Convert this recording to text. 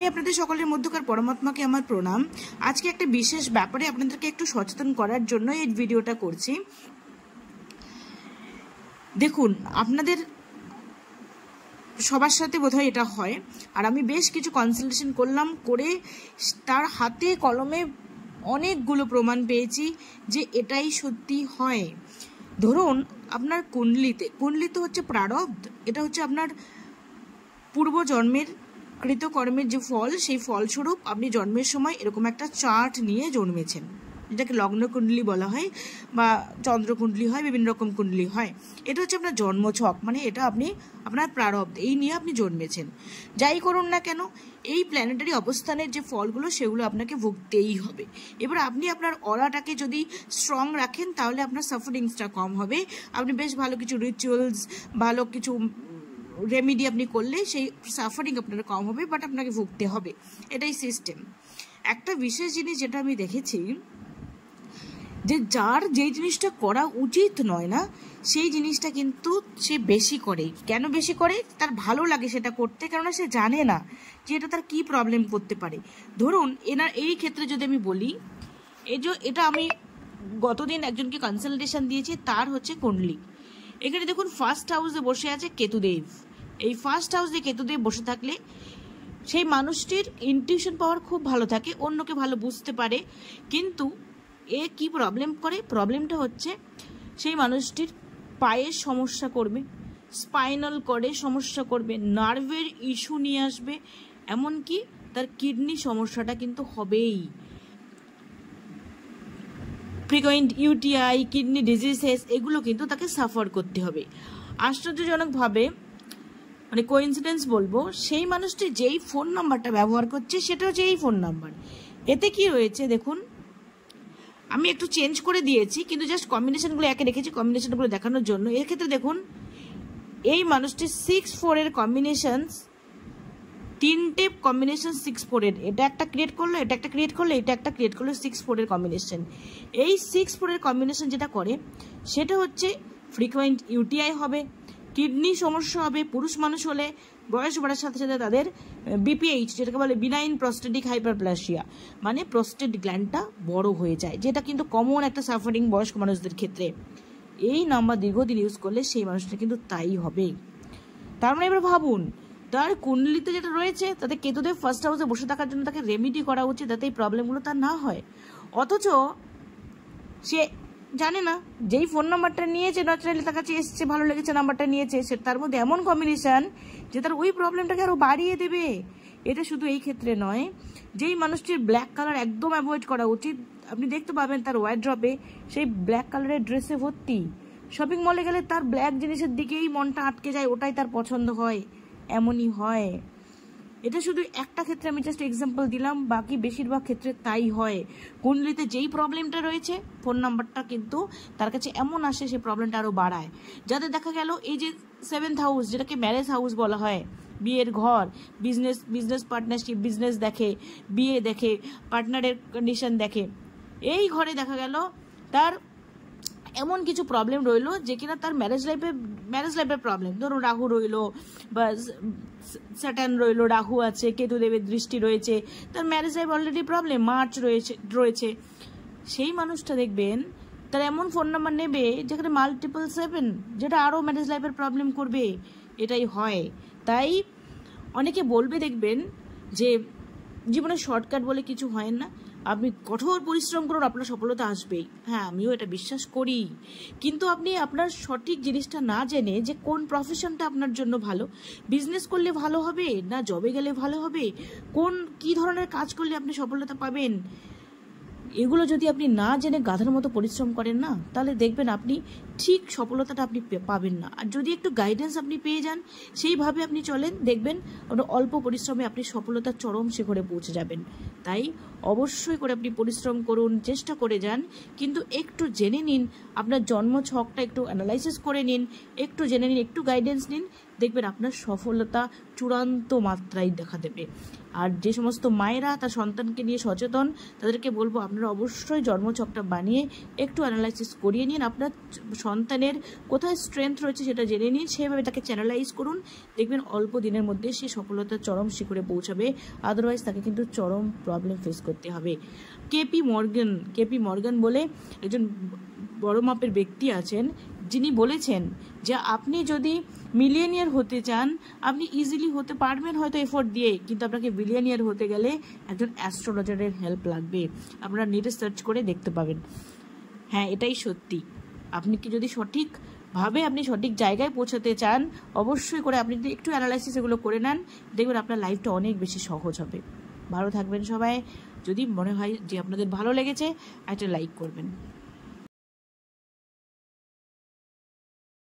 আপনাদের সকলের মধ্যকার পরমাত্মাকে আমার প্রণাম। আজকে একটা বিশেষ ব্যাপারে আপনাদেরকে একটু সচেতন করার জন্য এই ভিডিওটা করছি। দেখুন, আপনাদের সবার সাথে বোধহয় এটা হয়, আর আমি বেশ কিছু কনসালটেশন করলাম, করে তার হাতে কলমে অনেকগুলো প্রমাণ পেয়েছি যে এটাই সত্যি হয়। ধরুন, আপনার কুণ্ডলিতে হচ্ছে প্রারব্ধ, এটা হচ্ছে আপনার পূর্বজন্মের কৃতকর্মের যে ফল, সেই ফলস্বরূপ আপনি জন্মের সময় এরকম একটা চার্ট নিয়ে জন্মেছেন, যেটাকে লগ্ন কুণ্ডলী বলা হয় বা চন্দ্রকুণ্ডলী হয়, বিভিন্ন রকম কুণ্ডলী হয়। এটা হচ্ছে আপনার জন্মছক, মানে এটা আপনার প্রারব্ধ, এই নিয়ে আপনি জন্মেছেন। যাই করুন না কেন, এই প্ল্যানেটারি অবস্থানের যে ফলগুলো সেগুলো আপনাকে ভুগতেই হবে। এবার আপনি আপনার অরাটাকে যদি স্ট্রং রাখেন তাহলে আপনার সাফারিংসটা কম হবে। আপনি বেশ ভালো কিছু রিচুয়ালস, ভালো কিছু রেমিডি আপনি করলে সেই সাফারিং আপনার কম হবে, বাট আপনাকে ভুগতে হবে। এটাই সিস্টেম। একটা বিশেষ জিনিস যেটা আমি দেখেছি, যে যার যেই জিনিসটা করা উচিত নয় না, সেই জিনিসটা কিন্তু সে বেশি করে। কেন বেশি করে? তার ভালো লাগে সেটা করতে, কেননা সে জানে না যে এটা তার কি প্রবলেম করতে পারে। ধরুন, এই ক্ষেত্রে যদি আমি বলি, এটা আমি গতদিন একজনকে কনসালটেশন দিয়েছি, তার হচ্ছে কুণ্ডলী। এখানে দেখুন, ফার্স্ট হাউসে বসে আছে কেতুদেব। এই ফার্স্ট হাউসে কেতুদেব বসে থাকলে সেই মানুষটির ইনটিউশন পাওয়ার খুব ভালো থাকে, অন্যকে ভালো বুঝতে পারে। কিন্তু এ কি প্রবলেম করে? প্রবলেমটা হচ্ছে সেই মানুষটির পায়ের সমস্যা করবে, স্পাইনাল কর্ডের সমস্যা করবে, নার্ভের ইস্যু নিয়ে আসবে, এমনকি তার কিডনি সমস্যাটা কিন্তু হবেই। ফ্রিকোয়েন্ট ইউটিআই, কিডনি ডিজিজেস, এগুলো কিন্তু তাকে সাফার করতে হবে। আশ্চর্যজনকভাবে, মানে কোইন্সিডেন্স বলবো, সেই মানুষটি যেই ফোন নাম্বারটা ব্যবহার করছে সেটা হচ্ছে এই ফোন নাম্বার। এতে কি রয়েছে দেখুন, আমি একটু চেঞ্জ করে দিয়েছি, কিন্তু জাস্ট কম্বিনেশনগুলো একে রেখেছি কম্বিনেশনগুলো দেখানোর জন্য। এর ক্ষেত্রে দেখুন, এই মানুষটি 6-4 কম্বিনেশনস, তিনটে কম্বিনেশন 6-4, এটা একটা ক্রিয়েট করলো, এটা একটা ক্রিয়েট করলো, এটা একটা ক্রিয়েট করলো, 6-4 কম্বিনেশন। এই 6-4 কম্বিনেশন যেটা করে সেটা হচ্ছে ফ্রিকোয়েন্ট ইউটিআই হবে, কিডনি সমস্যা হবে, পুরুষ মানুষ হলে বয়স বাড়ার সাথে সাথে তাদের বিপিএইচ, যেটাকে বলে বিনাইন প্রস্টেটিক হাইপারপ্লাসিয়া, মানে প্রস্টেট গ্ল্যান্ডটা বড় হয়ে যায়, যেটা কিন্তু কমন একটা সাফারিং বয়স্ক মানুষদের ক্ষেত্রে। এই নাম্বার দীর্ঘদিন ইউজ করলে সেই মানুষটা কিন্তু তাই হবে। তার মানে এবার ভাবুন, তার কুণ্ডলিতে যেটা রয়েছে তাতে কেতুদেব ফার্স্ট হাউসে বসে থাকার জন্য তাকে রেমিডি করা উচিত, যাতে এই প্রবলেমগুলো তার না হয়। অথচ সে জানে না, যেই ফোন নাম্বারটা নিয়েছে, ন্যাচারালি তার কাছে এসছে, ভালো লেগেছে নাম্বারটা নিয়েছে, সে তার মধ্যে এমন কম্বিনেশন যে তার ওই প্রবলেমটাকে আরো বাড়িয়ে দেবে। এটা শুধু এই ক্ষেত্রে নয়, যেই মানুষটির ব্ল্যাক কালার একদম অ্যাভয়েড করা উচিত, আপনি দেখতে পাবেন তার ওয়ার্ড্রপে সেই ব্ল্যাক কালারের ড্রেসে ভর্তি। শপিং মলে গেলে তার ব্ল্যাক জিনিসের দিকেই মনটা আটকে যায়, ওটাই তার পছন্দ হয়, এমনই হয়। এটা শুধু একটা ক্ষেত্রে আমি জাস্ট এক্সাম্পল দিলাম, বাকি বেশিরভাগ ক্ষেত্রে তাই হয়। কুণ্ডলিতে যেই প্রবলেমটা রয়েছে, ফোন নাম্বারটা কিন্তু তার কাছে এমন আসে, সেই প্রবলেমটা আরও বাড়ায়। যাদের দেখা গেল এই যে 7th হাউস, যেটাকে ম্যারেজ হাউস বলা হয়, বিয়ের ঘর, বিজনেস পার্টনারশিপ, বিজনেস দেখে, বিয়ে দেখে, পার্টনারের কন্ডিশন দেখে, এই ঘরে দেখা গেল তার এমন কিছু প্রবলেম রইলো যে কিনা তার ম্যারেজ লাইফের প্রবলেম। ধরুন, রাহু রইলো বা স্যাটার্ন রইলো, রাহু আছে, কেতুদেবের দৃষ্টি রয়েছে, তার marriage life already problem, March রয়েছে। সেই মানুষটা দেখবেন তার এমন ফোন নাম্বার নেবে যেখানে মাল্টিপল 7, যেটা আরও ম্যারেজ লাইফের প্রবলেম করবে। এটাই হয়। তাই অনেকে বলবে, দেখবেন যে জীবনে শর্টকাট বলে কিছু হয় না, আপনি কঠোর পরিশ্রম করুন, আপনার সফলতা আসবেই। হ্যাঁ, আমিও এটা বিশ্বাস করি। কিন্তু আপনি আপনার সঠিক জিনিসটা না জেনে, যে কোন প্রফেশনটা আপনার জন্য ভালো, বিজনেস করলে ভালো হবে না জবে গেলে ভালো হবে, কি ধরনের কাজ করলে আপনি সফলতা পাবেন, এগুলো যদি আপনি না জেনে গাধার মতো পরিশ্রম করেন না, তাহলে দেখবেন আপনি ঠিক সফলতাটা আপনি পাবেন না। আর যদি একটু গাইডেন্স আপনি পেয়ে যান, সেইভাবে আপনি চলেন, দেখবেন অল্প পরিশ্রমে আপনি সফলতার চরম শিখরে পৌঁছে যাবেন। তাই অবশ্যই করে আপনি পরিশ্রম করুন, চেষ্টা করে যান, কিন্তু একটু জেনে নিন, আপনার জন্ম ছকটা একটু অ্যানালাইসিস করে নিন, একটু জেনে নিন, একটু গাইডেন্স নিন, দেখবেন আপনার সফলতা চূড়ান্ত মাত্রায় দেখা দেবে। আর যে সমস্ত মায়েরা তার সন্তানকে নিয়ে সচেতন, তাদেরকে বলবো আপনারা অবশ্যই জন্মছকটা বানিয়ে একটু অ্যানালাইসিস করিয়ে নিন, আপনার সন্তানের কোথায় স্ট্রেংথ রয়েছে সেটা জেনে নিন, সেভাবে তাকে চ্যানেলাইজ করুন। দেখবেন অল্প দিনের মধ্যে সে সফলতার চরম শিখরে পৌঁছাবে, আদারওয়াইজ তাকে কিন্তু চরম প্রবলেম ফেস করতে হবে। কেপি মর্গান বলে একজন বড় মাপের ব্যক্তি আছেন, যিনি বলেছেন যে আপনি যদি মিলিয়নিয়ার হতে চান আপনি ইজিলি হতে পারবেন হয়তো এফোর্ট দিয়ে, কিন্তু আপনাকে বিলিয়নিয়ার হতে গেলে একজন অ্যাস্ট্রোলজারের হেল্প লাগবে। আপনারা নেটে সার্চ করে দেখতে পাবেন। হ্যাঁ, এটাই সত্যি। আপনি কি যদি সঠিকভাবে আপনি সঠিক জায়গায় পৌঁছাতে চান, অবশ্যই করে আপনি যদি একটু অ্যানালাইসিস এগুলো করে নেন, দেখবেন আপনার লাইফটা অনেক বেশি সহজ হবে। ভালো থাকবেন সবাই। যদি মনে হয় যে আপনাদের ভালো লেগেছে, একটা লাইক করবেন।